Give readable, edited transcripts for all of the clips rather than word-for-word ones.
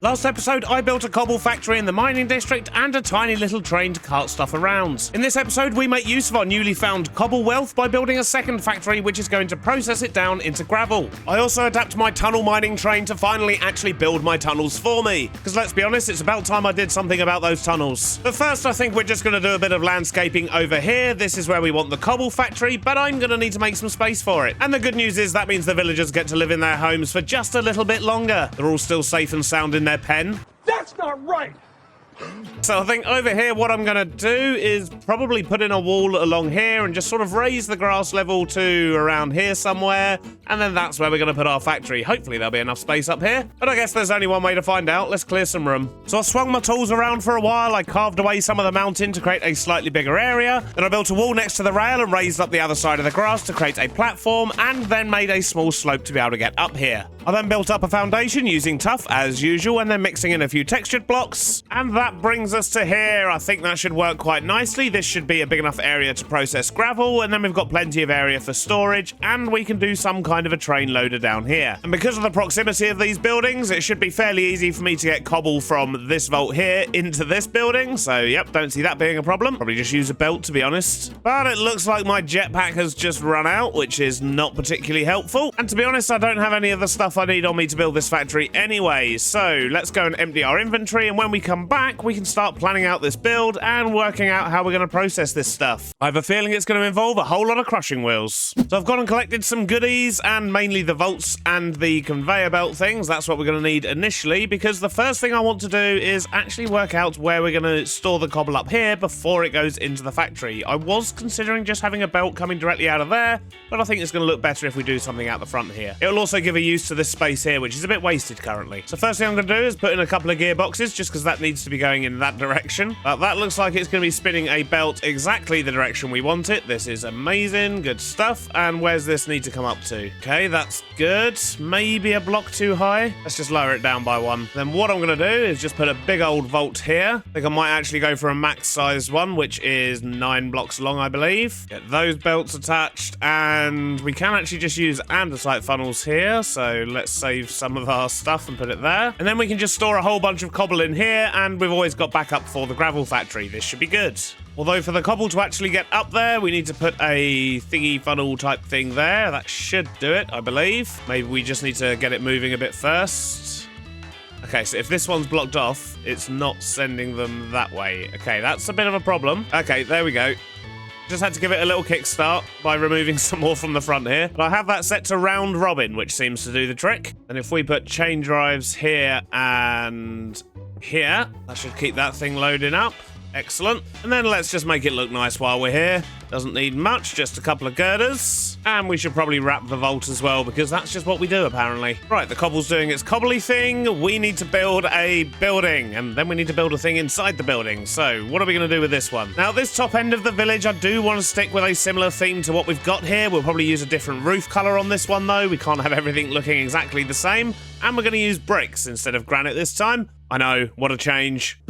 Last episode, I built a cobble factory in the mining district and a tiny little train to cart stuff around. In this episode, we make use of our newly found cobble wealth by building a second factory which is going to process it down into gravel. I also adapt my tunnel mining train to finally actually build my tunnels for me, because let's be honest, it's about time I did something about those tunnels. But first, I think we're just going to do a bit of landscaping over here. This is where we want the cobble factory, but I'm going to need to make some space for it. And the good news is that means the villagers get to live in their homes for just a little bit longer. They're all still safe and sound in their pen. That's not right! So I think over here what I'm going to do is probably put in a wall along here and just sort of raise the grass level to around here somewhere, and then that's where we're going to put our factory. Hopefully there'll be enough space up here, but I guess there's only one way to find out. Let's clear some room. So I swung my tools around for a while. I carved away some of the mountain to create a slightly bigger area. Then I built a wall next to the rail and raised up the other side of the grass to create a platform, and then made a small slope to be able to get up here. I then built up a foundation using tuff as usual, and then mixing in a few textured blocks, and that brings us to here. I think that should work quite nicely. This should be a big enough area to process gravel, and then we've got plenty of area for storage, and we can do some kind of a train loader down here. And because of the proximity of these buildings, it should be fairly easy for me to get cobble from this vault here into this building. So yep, don't see that being a problem. Probably just use a belt, to be honest. But it looks like my jetpack has just run out, which is not particularly helpful. And to be honest, I don't have any of the stuff I need on me to build this factory anyway. So let's go and empty our inventory, and when we come back, we can start planning out this build and working out how we're going to process this stuff. I have a feeling it's going to involve a whole lot of crushing wheels. So I've gone and collected some goodies, and mainly the vaults and the conveyor belt things. That's what we're going to need initially, because the first thing I want to do is actually work out where we're going to store the cobble up here before it goes into the factory. I was considering just having a belt coming directly out of there, but I think it's going to look better if we do something out the front here. It'll also give a use to this space here, which is a bit wasted currently. So first thing I'm going to do is put in a couple of gearboxes, just because that needs to be going in that direction. But that looks like it's going to be spinning a belt exactly the direction we want it. This is amazing, good stuff. And where's this need to come up to? Okay, that's good. Maybe a block too high. Let's just lower it down by one. Then what I'm going to do is just put a big old vault here. I think I might actually go for a max size one, which is 9 blocks long, I believe. Get those belts attached, and we can actually just use andesite funnels here. So let's save some of our stuff and put it there. And then we can just store a whole bunch of cobble in here, and we've always got backup for the gravel factory. This should be good. Although for the cobble to actually get up there, we need to put a thingy funnel type thing there. That should do it, I believe. Maybe we just need to get it moving a bit first. Okay, so if this one's blocked off, it's not sending them that way. Okay, that's a bit of a problem. Okay, there we go. Just had to give it a little kickstart by removing some more from the front here. But I have that set to round robin, which seems to do the trick. And if we put chain drives here and here, that should keep that thing loading up. Excellent. And then let's just make it look nice while we're here. Doesn't need much, just a couple of girders. And we should probably wrap the vault as well, because that's just what we do, apparently. Right, the cobble's doing its cobbly thing. We need to build a building, and then we need to build a thing inside the building. So what are we going to do with this one? Now, this top end of the village, I do want to stick with a similar theme to what we've got here. We'll probably use a different roof color on this one, though. We can't have everything looking exactly the same. And we're going to use bricks instead of granite this time. I know, what a change.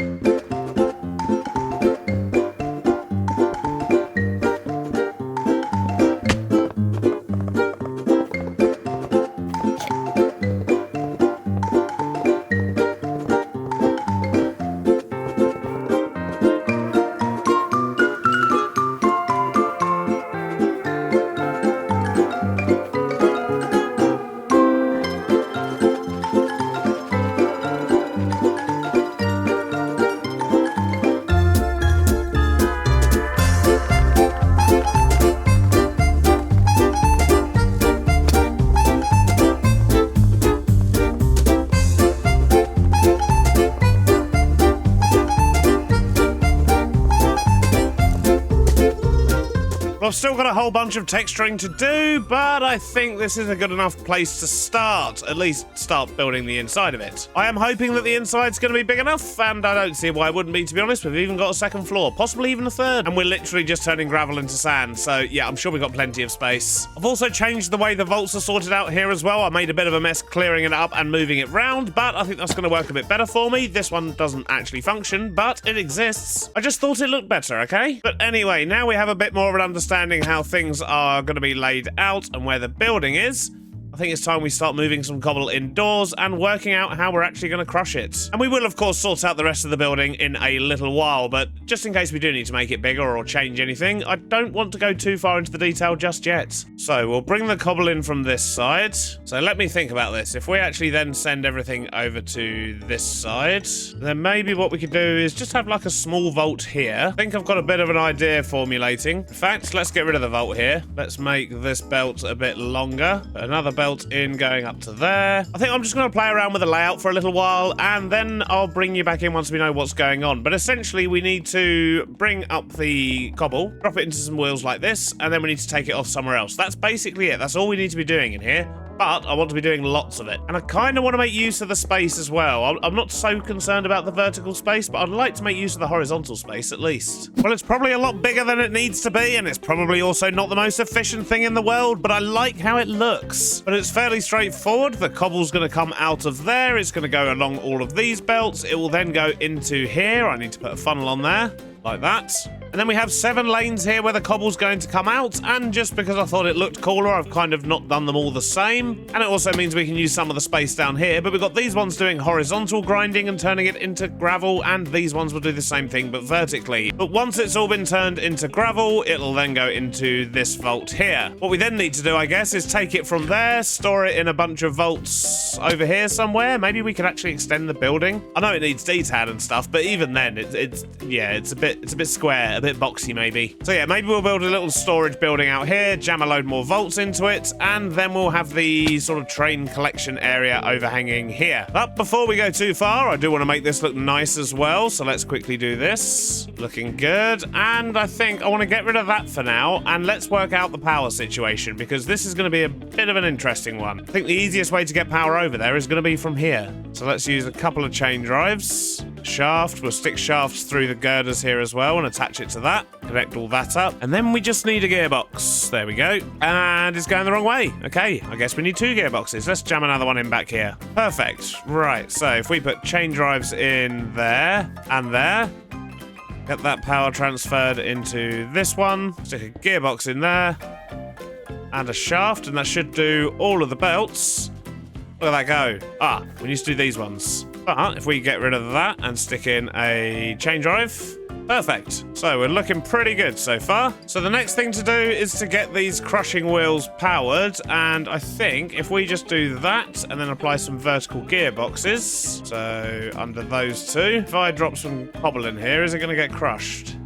I've still got a whole bunch of texturing to do, but I think this is a good enough place to start. At least start building the inside of it. I am hoping that the inside's going to be big enough, and I don't see why it wouldn't be, to be honest. We've even got a second floor, possibly even a third, and we're literally just turning gravel into sand. So yeah, I'm sure we've got plenty of space. I've also changed the way the vaults are sorted out here as well. I made a bit of a mess clearing it up and moving it round, but I think that's going to work a bit better for me. This one doesn't actually function, but it exists. I just thought it looked better, okay? But anyway, now we have a bit more of an understanding how things are going to be laid out and where the building is. I think it's time we start moving some cobble indoors and working out how we're actually going to crush it. And we will, of course, sort out the rest of the building in a little while, but just in case we do need to make it bigger or change anything, I don't want to go too far into the detail just yet. So we'll bring the cobble in from this side. So let me think about this. If we actually then send everything over to this side, then maybe what we could do is just have like a small vault here. I think I've got a bit of an idea formulating. In fact, let's get rid of the vault here. Let's make this belt a bit longer. Put another belt in going up to there. I think I'm just going to play around with the layout for a little while, and then I'll bring you back in once we know what's going on. But essentially, we need to bring up the cobble, drop it into some wheels like this, and then we need to take it off somewhere else. That's basically it. That's all we need to be doing in here. But I want to be doing lots of it. And I kind of want to make use of the space as well. I'm not so concerned about the vertical space, but I'd like to make use of the horizontal space at least. Well, it's probably a lot bigger than it needs to be, and it's probably also not the most efficient thing in the world, but I like how it looks. But it's fairly straightforward. The cobble's going to come out of there. It's going to go along all of these belts. It will then go into here. I need to put a funnel on there, like that. And then we have 7 lanes here where the cobble's going to come out, and just because I thought it looked cooler, I've kind of not done them all the same. And it also means we can use some of the space down here, but we've got these ones doing horizontal grinding and turning it into gravel, and these ones will do the same thing, but vertically. But once it's all been turned into gravel, it'll then go into this vault here. What we then need to do, I guess, is take it from there, store it in a bunch of vaults over here somewhere. Maybe we could actually extend the building. I know it needs detail and stuff, but even then, it's a bit square. A bit boxy maybe. So yeah, maybe we'll build a little storage building out here, jam a load more vaults into it, and then we'll have the sort of train collection area overhanging here. But before we go too far, I do want to make this look nice as well, so let's quickly do this. Looking good, and I think I want to get rid of that for now, and let's work out the power situation, because this is going to be a bit of an interesting one. I think the easiest way to get power over there is going to be from here. So let's use a couple of chain drives. Shaft, we'll stick shafts through the girders here as well and attach it to that, connect all that up, and then we just need a gearbox. There we go. And it's going the wrong way. Okay, I guess we need 2 gearboxes. Let's jam another one in back here. Perfect. Right, so if we put chain drives in there and there, get that power transferred into this one, stick a gearbox in there, and a shaft, and that should do all of the belts. Look at that go. Ah, we need to do these ones. But if we get rid of that and stick in a chain drive, perfect. So we're looking pretty good so far. So the next thing to do is to get these crushing wheels powered, and I think if we just do that and then apply some vertical gearboxes, so under those 2, if I drop some cobble in here, is it going to get crushed?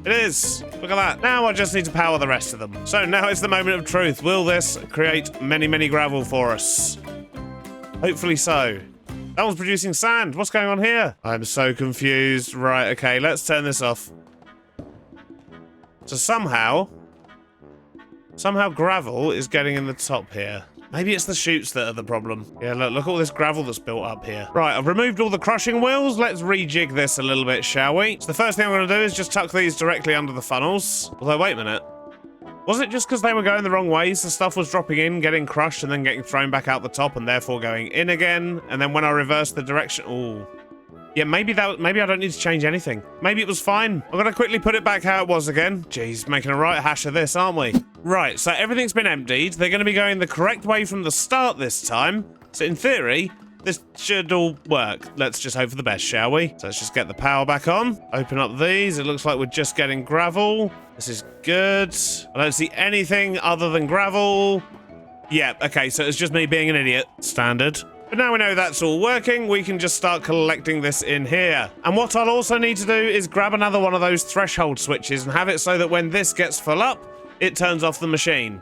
It is. Look at that. Now I just need to power the rest of them. So now it's the moment of truth. Will this create many, many gravel for us? Hopefully so. That one's producing sand. What's going on here? I'm so confused. Right, okay, let's turn this off. So somehow gravel is getting in the top here. Maybe it's the chutes that are the problem. Yeah, look at all this gravel that's built up here. Right, I've removed all the crushing wheels. Let's rejig this a little bit, shall we? So the first thing I'm going to do is just tuck these directly under the funnels. Although, wait a minute. Was it just because they were going the wrong ways? The stuff was dropping in, getting crushed, and then getting thrown back out the top, and therefore going in again. And then when I reversed the direction... Ooh. Yeah, maybe I don't need to change anything. Maybe it was fine. I'm going to quickly put it back how it was again. Jeez, making a right hash of this, aren't we? Right, so everything's been emptied. They're going to be going the correct way from the start this time. So in theory, this should all work. Let's just hope for the best, shall we? So let's just get the power back on. Open up these. It looks like we're just getting gravel. This is good. I don't see anything other than gravel. Yeah, okay, so it's just me being an idiot. Standard. But now we know that's all working, we can just start collecting this in here. And what I'll also need to do is grab another one of those threshold switches and have it so that when this gets full up, it turns off the machine.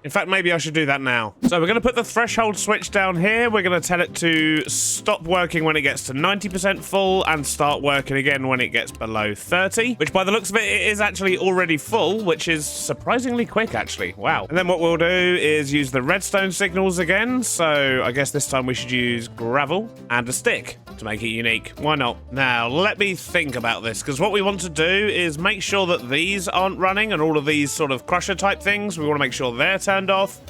In fact, maybe I should do that now. So we're going to put the threshold switch down here. We're going to tell it to stop working when it gets to 90% full and start working again when it gets below 30, which by the looks of it is actually already full, which is surprisingly quick, actually. Wow. And then what we'll do is use the redstone signals again. So I guess this time we should use gravel and a stick to make it unique. Why not? Now, let me think about this, because what we want to do is make sure that these aren't running and all of these sort of crusher type things, we want to make sure they're turned off.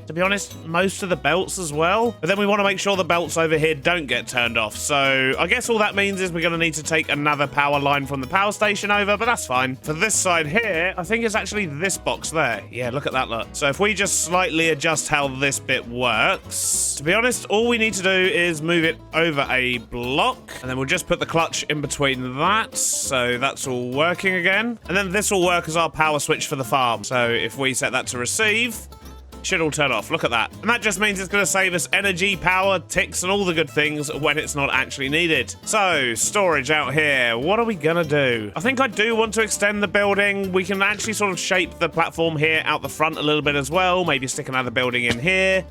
to be honest, most of the belts as well. But then we want to make sure the belts over here don't get turned off. So I guess all that means is we're going to need to take another power line from the power station over, but that's fine. For this side here, I think it's actually this box there. Yeah, look at that, look. So if we just slightly adjust how this bit works, to be honest, all we need to do is move it over a block, and then we'll just put the clutch in between that. So that's all working again. And then this will work as our power switch for the farm. So if we set that to receive, should all turn off. Look at that. And that just means it's going to save us energy, power, ticks, and all the good things when it's not actually needed. So, storage out here. What are we going to do? I think I do want to extend the building. We can actually sort of shape the platform here out the front a little bit as well. Maybe stick another building in here.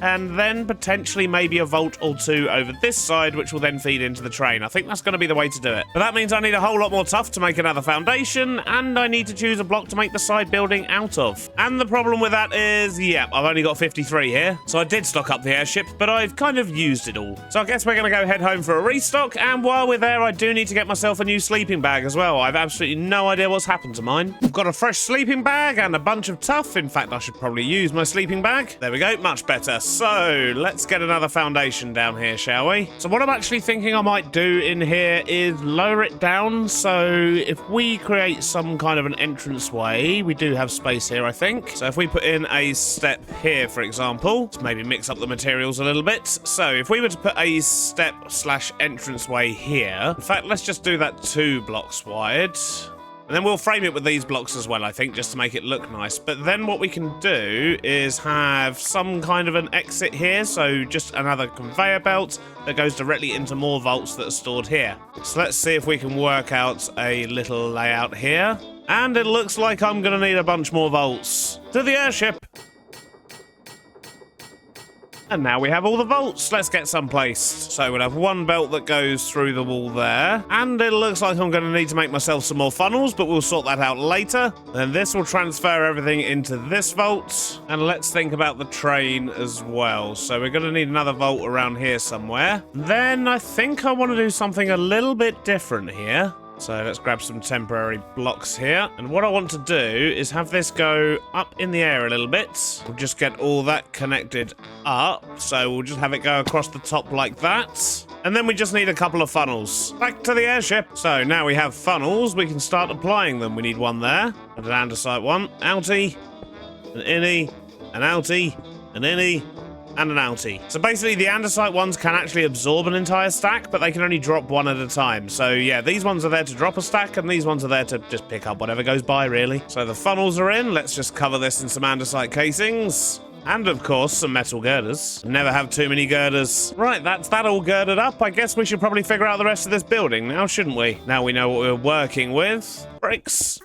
And then potentially maybe a vault or two over this side, which will then feed into the train. I think that's going to be the way to do it. But that means I need a whole lot more tuff to make another foundation, and I need to choose a block to make the side building out of. And the problem with that is, yeah, I've only got 53 here. So I did stock up the airship, but I've kind of used it all. So I guess we're going to go head home for a restock, and while we're there, I do need to get myself a new sleeping bag as well. I've absolutely no idea what's happened to mine. I've got a fresh sleeping bag and a bunch of tuff. In fact, I should probably use my sleeping bag. There we go, much better. So let's get another foundation down here, shall we? So what I'm actually thinking I might do in here is lower it down. So if we create some kind of an entranceway, we do have space here, I think. So if we put in a step here, for example, to maybe mix up the materials a little bit. So if we were to put a step / entranceway here, in fact, let's just do that 2 blocks wide. And then we'll frame it with these blocks as well, I think, just to make it look nice. But then what we can do is have some kind of an exit here. So just another conveyor belt that goes directly into more vaults that are stored here. So let's see if we can work out a little layout here. And it looks like I'm going to need a bunch more vaults. To the airship! And now we have all the vaults. Let's get some placed. So we'll have one belt that goes through the wall there. And it looks like I'm going to need to make myself some more funnels, but we'll sort that out later. Then this will transfer everything into this vault. And let's think about the train as well. So we're going to need another vault around here somewhere. Then I think I want to do something a little bit different here. So let's grab some temporary blocks here. And what I want to do is have this go up in the air a little bit. We'll just get all that connected up. So we'll just have it go across the top like that. And then we just need a couple of funnels. Back to the airship. So now we have funnels. We can start applying them. We need one there. And an andesite one. Outie. An innie. An outie. An innie. And an outie. So basically the andesite ones can actually absorb an entire stack, but they can only drop one at a time. So yeah, these ones are there to drop a stack, and these ones are there to just pick up whatever goes by, really. So the funnels are in. Let's just cover this in some andesite casings. And of course, some metal girders. Never have too many girders. Right, that's that all girded up. I guess we should probably figure out the rest of this building now, shouldn't we? Now we know what we're working with. Bricks.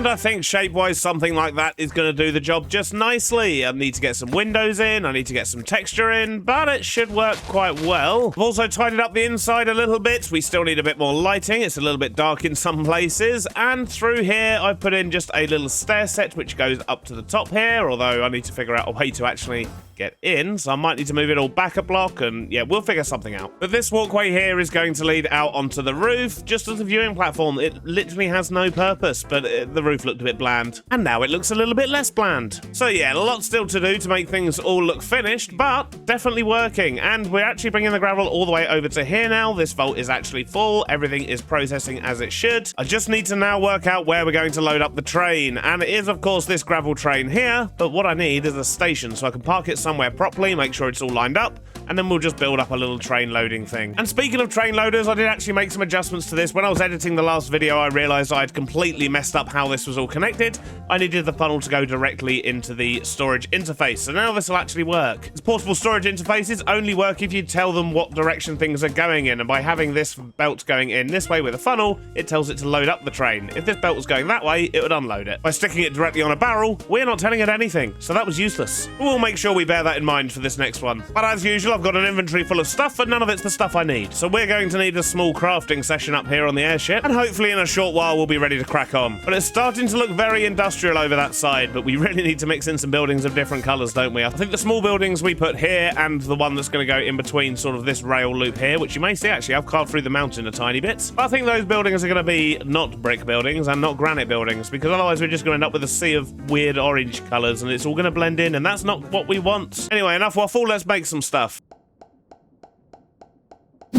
I think shape-wise something like that is going to do the job just nicely. I need to get some windows in, I need to get some texture in, but it should work quite well. I've also tidied up the inside a little bit. We still need a bit more lighting. It's a little bit dark in some places. And through here, I've put in just a little stair set which goes up to the top here, although I need to figure out a way to actually get in, so I might need to move it all back a block, and yeah, we'll figure something out. But this walkway here is going to lead out onto the roof, just as a viewing platform. It literally has no purpose, but the roof looked a bit bland, and now it looks a little bit less bland. So yeah, a lot still to do to make things all look finished, but definitely working, and we're actually bringing the gravel all the way over to here now. This vault is actually full. Everything is processing as it should. I just need to now work out where we're going to load up the train, and it is, of course, this gravel train here, but what I need is a station so I can park it somewhere properly, make sure it's all lined up, and then we'll just build up a little train loading thing. And speaking of train loaders, I did actually make some adjustments to this. When I was editing the last video, I realized I'd completely messed up how this was all connected. I needed the funnel to go directly into the storage interface, so now this will actually work. These portable storage interfaces only work if you tell them what direction things are going in, and by having this belt going in this way with a funnel, it tells it to load up the train. If this belt was going that way, it would unload it. By sticking it directly on a barrel, we're not telling it anything, so that was useless. We'll make sure we bear that in mind for this next one. But as usual, I've got an inventory full of stuff, but none of it's the stuff I need. So we're going to need a small crafting session up here on the airship, and hopefully in a short while we'll be ready to crack on. But it's starting to look very industrial over that side, but we really need to mix in some buildings of different colours, don't we? I think the small buildings we put here and the one that's going to go in between sort of this rail loop here, which you may see actually I've carved through the mountain a tiny bit. But I think those buildings are going to be not brick buildings and not granite buildings, because otherwise we're just going to end up with a sea of weird orange colours and it's all going to blend in, and that's not what we want. Anyway, enough waffle, let's make some stuff.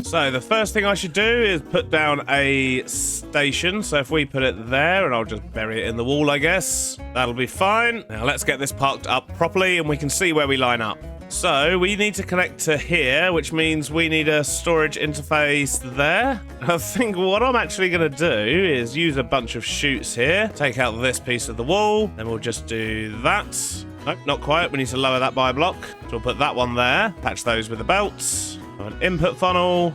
So the first thing I should do is put down a station. So if we put it there, and I'll just bury it in the wall, I guess, that'll be fine. Now let's get this parked up properly and we can see where we line up. So we need to connect to here, which means we need a storage interface there. I think what I'm actually going to do is use a bunch of chutes here, take out this piece of the wall, then we'll just do that. Nope, not quite. We need to lower that by a block. So we'll put that one there, patch those with the belts. An input funnel,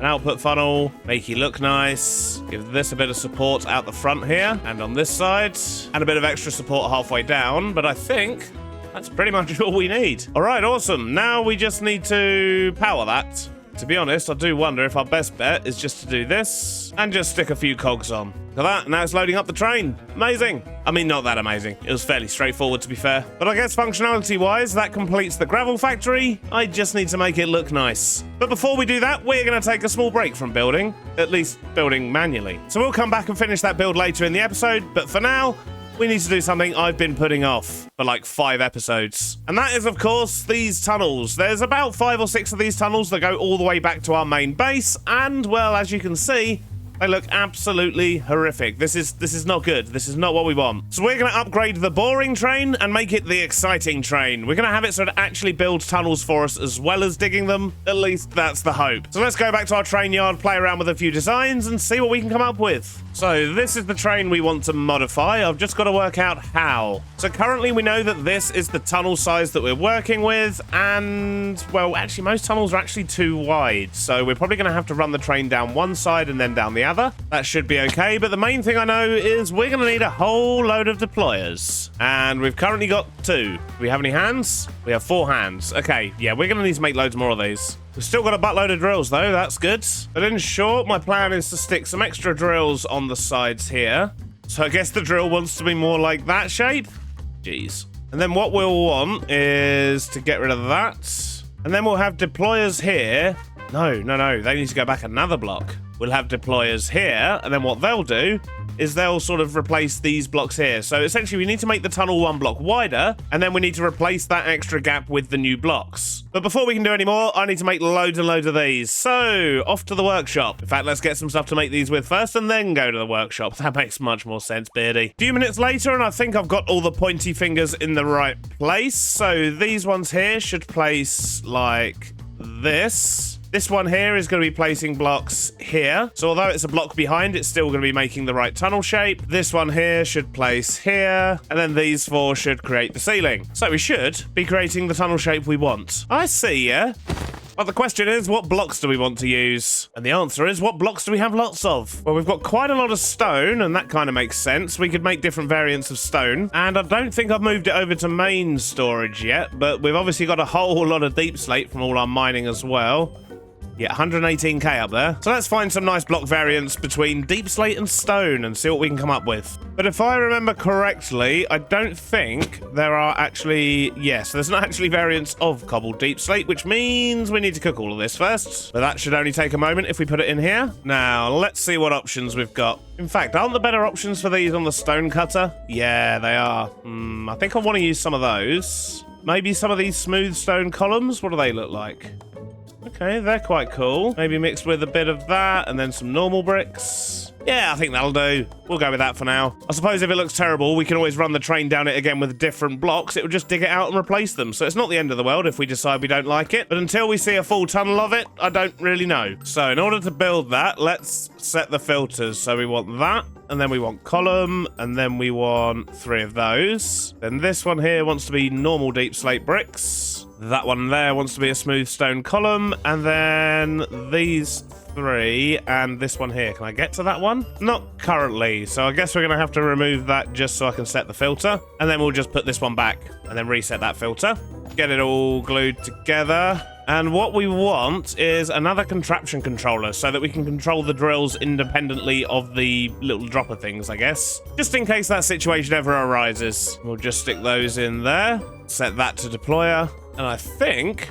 an output funnel, make it look nice. Give this a bit of support out the front here and on this side, and a bit of extra support halfway down. But I think that's pretty much all we need. All right, awesome. Now we just need to power that. To be honest, I do wonder if our best bet is just to do this and just stick a few cogs on. Look at that, now it's loading up the train. Amazing. I mean, not that amazing. It was fairly straightforward, to be fair. But I guess functionality-wise, that completes the gravel factory. I just need to make it look nice. But before we do that, we're going to take a small break from building, at least building manually. So we'll come back and finish that build later in the episode, but for now, we need to do something I've been putting off for like 5 episodes. And that is, of course, these tunnels. There's about 5 or 6 of these tunnels that go all the way back to our main base. And, well, as you can see, they look absolutely horrific. This is not good. This is not what we want. So we're going to upgrade the boring train and make it the exciting train. We're going to have it so it actually builds tunnels for us as well as digging them. At least that's the hope. So let's go back to our train yard, play around with a few designs and see what we can come up with. So this is the train we want to modify. I've just got to work out how. So currently we know that this is the tunnel size that we're working with, and, well, actually most tunnels are actually too wide. So we're probably going to have to run the train down one side and then down the other. That should be okay, but the main thing I know is we're going to need a whole load of deployers. And we've currently got 2. Do we have any hands? We have 4 hands. Okay, yeah, we're going to need to make loads more of these. We've still got a buttload of drills, though. That's good. But in short, my plan is to stick some extra drills on the sides here. So I guess the drill wants to be more like that shape. Jeez. And then what we'll want is to get rid of that. And then we'll have deployers here. No. They need to go back another block. We'll have deployers here. And then what they'll do is they'll sort of replace these blocks here. So essentially we need to make the tunnel 1 block wider, and then we need to replace that extra gap with the new blocks. But before we can do any more, I need to make loads and loads of these. So off to the workshop. In fact, let's get some stuff to make these with first and then go to the workshop. That makes much more sense, Beardy. A few minutes later, and I think I've got all the pointy fingers in the right place. So these ones here should place like this. This one here is going to be placing blocks here. So although it's a block behind, it's still going to be making the right tunnel shape. This one here should place here. And then these 4 should create the ceiling. So we should be creating the tunnel shape we want. I see, yeah? Well, the question is, what blocks do we want to use? And the answer is, what blocks do we have lots of? Well, we've got quite a lot of stone, and that kind of makes sense. We could make different variants of stone. And I don't think I've moved it over to main storage yet, but we've obviously got a whole lot of deep slate from all our mining as well. Yeah, 118k up there. So let's find some nice block variants between deep slate and stone and see what we can come up with. But if I remember correctly, I don't think there are actually... Yes, there's not actually variants of cobble deep slate, which means we need to cook all of this first. But that should only take a moment if we put it in here. Now, let's see what options we've got. In fact, aren't the better options for these on the stone cutter? Yeah, they are. I think I want to use some of those. Maybe some of these smooth stone columns. What do they look like? Okay, they're quite cool. Maybe mixed with a bit of that and then some normal bricks. Yeah, I think that'll do. We'll go with that for now. I suppose if it looks terrible, we can always run the train down it again with different blocks. It will just dig it out and replace them. So it's not the end of the world if we decide we don't like it. But until we see a full tunnel of it, I don't really know. So in order to build that, let's set the filters. So we want that. And then we want column, and then we want 3 of those. Then this one here wants to be normal deep slate bricks. That one there wants to be a smooth stone column, and then these 3 and this one here. Can I get to that one? Not currently, so I guess we're going to have to remove that just so I can set the filter, and then we'll just put this one back and then reset that filter. Get it all glued together. And what we want is another contraption controller so that we can control the drills independently of the little dropper things, I guess. Just in case that situation ever arises. We'll just stick those in there. Set that to deployer. And I think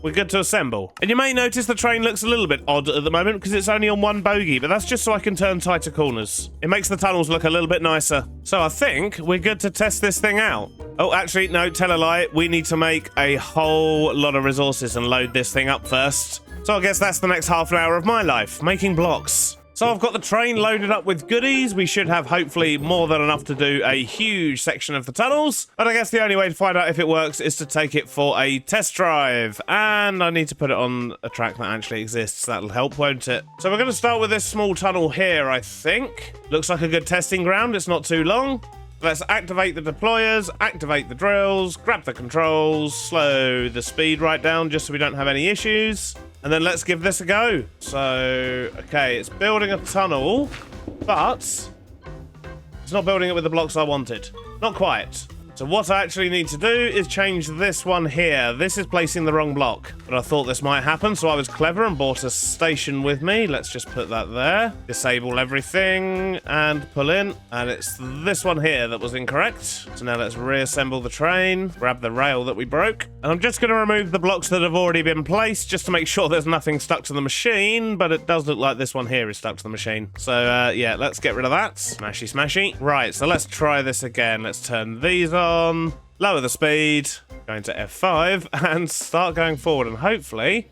we're good to assemble. And you may notice the train looks a little bit odd at the moment because it's only on one bogie, but that's just so I can turn tighter corners. It makes the tunnels look a little bit nicer. So I think we're good to test this thing out. Oh, actually, no, tell a lie. We need to make a whole lot of resources and load this thing up first. So I guess that's the next half an hour of my life, making blocks. So I've got the train loaded up with goodies. We should have hopefully more than enough to do a huge section of the tunnels. But I guess the only way to find out if it works is to take it for a test drive. And I need to put it on a track that actually exists. That'll help, won't it? So we're going to start with this small tunnel here, I think. Looks like a good testing ground. It's not too long. Let's activate the deployers, activate the drills, grab the controls, slow the speed right down just so we don't have any issues. And then let's give this a go. So, okay, it's building a tunnel, but it's not building it with the blocks I wanted. Not quite. So what I actually need to do is change this one here. This is placing the wrong block. But I thought this might happen, so I was clever and brought a station with me. Let's just put that there. Disable everything and pull in. And it's this one here that was incorrect. So now let's reassemble the train. Grab the rail that we broke. And I'm just going to remove the blocks that have already been placed just to make sure there's nothing stuck to the machine. But it does look like this one here is stuck to the machine. So yeah, let's get rid of that. Smashy, smashy. Right, so let's try this again. Let's turn these on, lower the speed, going to F5, and start going forward, and hopefully...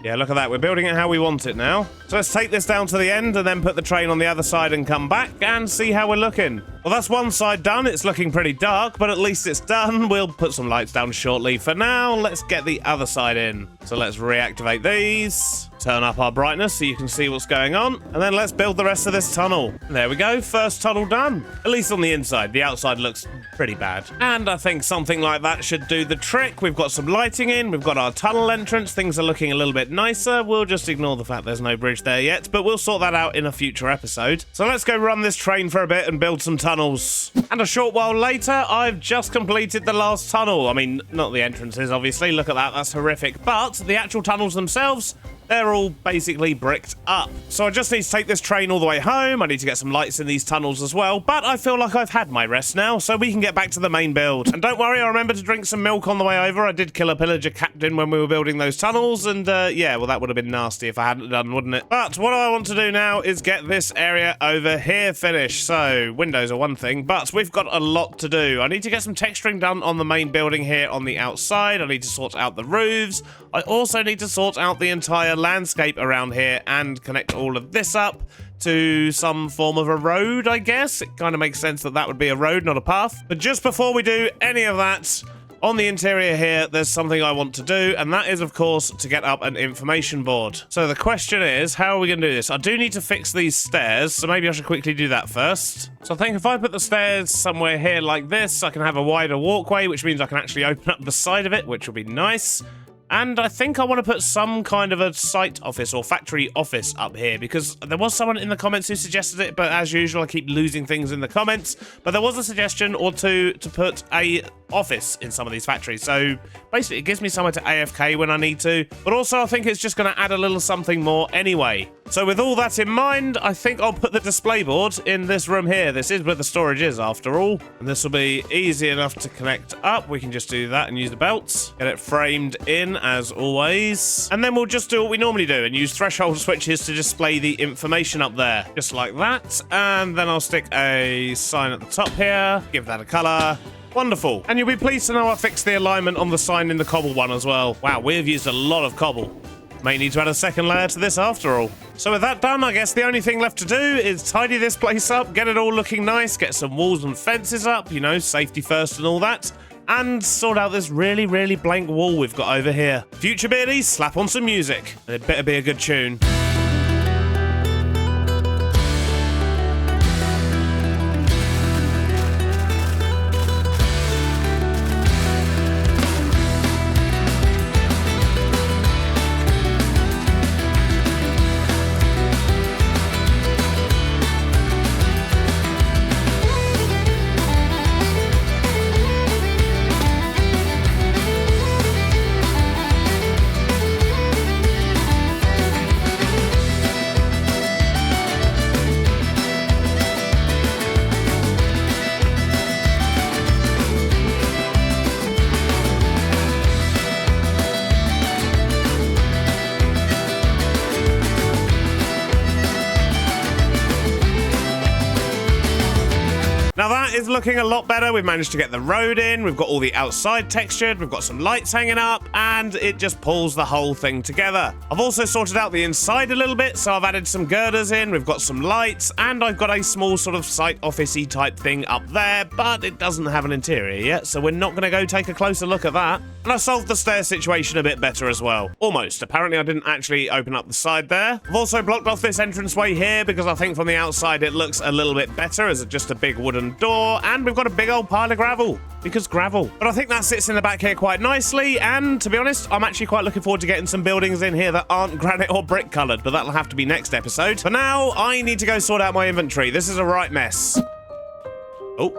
Yeah, look at that. We're building it how we want it now. So let's take this down to the end and then put the train on the other side and come back and see how we're looking. Well, that's one side done. It's looking pretty dark, but at least it's done. We'll put some lights down shortly. For now, let's get the other side in. So let's reactivate these, turn up our brightness so you can see what's going on, and then let's build the rest of this tunnel. There we go. First tunnel done. At least on the inside. The outside looks pretty bad. And I think something like that should do the trick. We've got some lighting in. We've got our tunnel entrance. Things are looking a little bit nicer. We'll just ignore the fact there's no bridge there yet, but we'll sort that out in a future episode. So let's go run this train for a bit and build some tunnels. And a short while later, I've just completed the last tunnel. I mean, not the entrances, obviously. Look at that. That's horrific. But the actual tunnels themselves, they're all basically bricked up. So I just need to take this train all the way home. I need to get some lights in these tunnels as well. But I feel like I've had my rest now, so we can get back to the main build. And don't worry, I remember to drink some milk on the way over. I did kill a pillager captain when we were building those tunnels. And yeah, well, that would have been nasty if I hadn't done, wouldn't it? But what I want to do now is get this area over here finished. So windows are one thing, but we've got a lot to do. I need to get some texturing done on the main building here on the outside. I need to sort out the roofs. I also need to sort out the entire landscape around here and connect all of this up to some form of a road, I guess. It kind of makes sense that that would be a road, not a path. But just before we do any of that, on the interior here, there's something I want to do, and that is, of course, to get up an information board. So the question is, how are we going to do this? I do need to fix these stairs, so maybe I should quickly do that first. So I think if I put the stairs somewhere here like this, I can have a wider walkway, which means I can actually open up the side of it, which will be nice. And I think I want to put some kind of a site office or factory office up here, because there was someone in the comments who suggested it, but as usual, I keep losing things in the comments. But there was a suggestion or two to put a office in some of these factories. So basically, it gives me somewhere to AFK when I need to. But also, I think it's just going to add a little something more anyway. So with all that in mind, I think I'll put the display board in this room here. This is where the storage is, after all. And this will be easy enough to connect up. We can just do that and use the belts. Get it framed in, as always. And then we'll just do what we normally do and use threshold switches to display the information up there. Just like that. And then I'll stick a sign at the top here. Give that a colour. Wonderful. And you'll be pleased to know I fixed the alignment on the sign in the cobble one as well. Wow, we've used a lot of cobble. May need to add a second layer to this after all. So with that done, I guess the only thing left to do is tidy this place up, get it all looking nice, get some walls and fences up, you know, safety first and all that, and sort out this really, really blank wall we've got over here. Future Beardies, slap on some music. And it better be a good tune. is looking a lot better. We've managed to get the road in. We've got all the outside textured. We've got some lights hanging up, and it just pulls the whole thing together. I've also sorted out the inside a little bit, so I've added some girders in. We've got some lights, and I've got a small sort of site office-y type thing up there, but it doesn't have an interior yet, so we're not going to go take a closer look at that. And I solved the stair situation a bit better as well. Almost. Apparently, I didn't actually open up the side there. I've also blocked off this entranceway here because I think from the outside it looks a little bit better as just a big wooden door, and we've got a big old pile of gravel. Because gravel. But I think that sits in the back here quite nicely, and to be honest, I'm actually quite looking forward to getting some buildings in here that aren't granite or brick coloured, but that'll have to be next episode. For now, I need to go sort out my inventory. This is a right mess. Oh.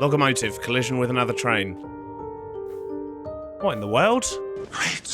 Locomotive. Collision with another train. What in the world? Great